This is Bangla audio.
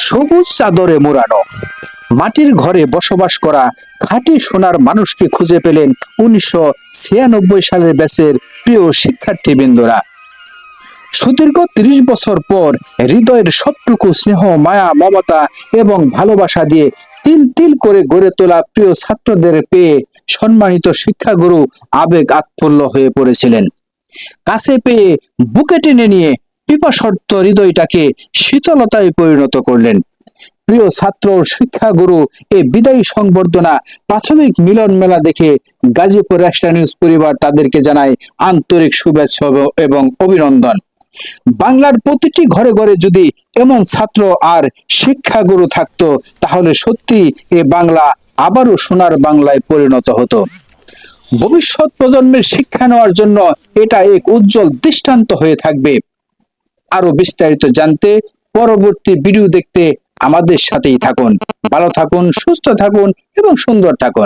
সবুজ চাদরে মোড়ানো মাটির ঘরে বসবাস করা খাঁটি সোনার মানুষকে খুঁজে পেলেন 1996 সালের ব্যাচের প্রিয় শিক্ষার্থীবৃন্দরা। সুদীর্ঘ 30 বছর পর হৃদয়ের সবটুকু স্নেহ, মায়া, মমতা এবং ভালোবাসা দিয়ে তিল তিল করে গড়ে তোলা প্রিয় ছাত্রদের পেয়ে সম্মানিত শিক্ষাগুরু আবেগ আত্মল্য হয়ে পড়েছিলেন। কাছে পেয়ে বুকে টেনে নিয়ে পিপাসর্ত হৃদয়টাকে শীতলতায় পরিণত করলেন। প্রিয় ছাত্র শিক্ষাগুরু এই বিদায়ী সংবর্ধনা প্রাথমিক মিলন মেলা দেখে গাজীপুর রাষ্ট্র নিউজ পরিবার তাদেরকে জানায় আন্তরিক শুভেচ্ছা এবং অভিনন্দন। বাংলার প্রতিটি ঘরে ঘরে যদি এমন ছাত্র আর শিক্ষাগুরু থাকতো, তাহলে সত্যি এ বাংলা আবারও সোনার বাংলায় পরিণত হতো। ভবিষ্যৎ প্রজন্মের শিক্ষা নেওয়ার জন্য এটা এক উজ্জ্বল দৃষ্টান্ত হয়ে থাকবে। আরো বিস্তারিত জানতে পরবর্তী ভিডিও দেখতে আমাদের সাথেই থাকুন। ভালো থাকুন, সুস্থ থাকুন এবং সুন্দর থাকুন।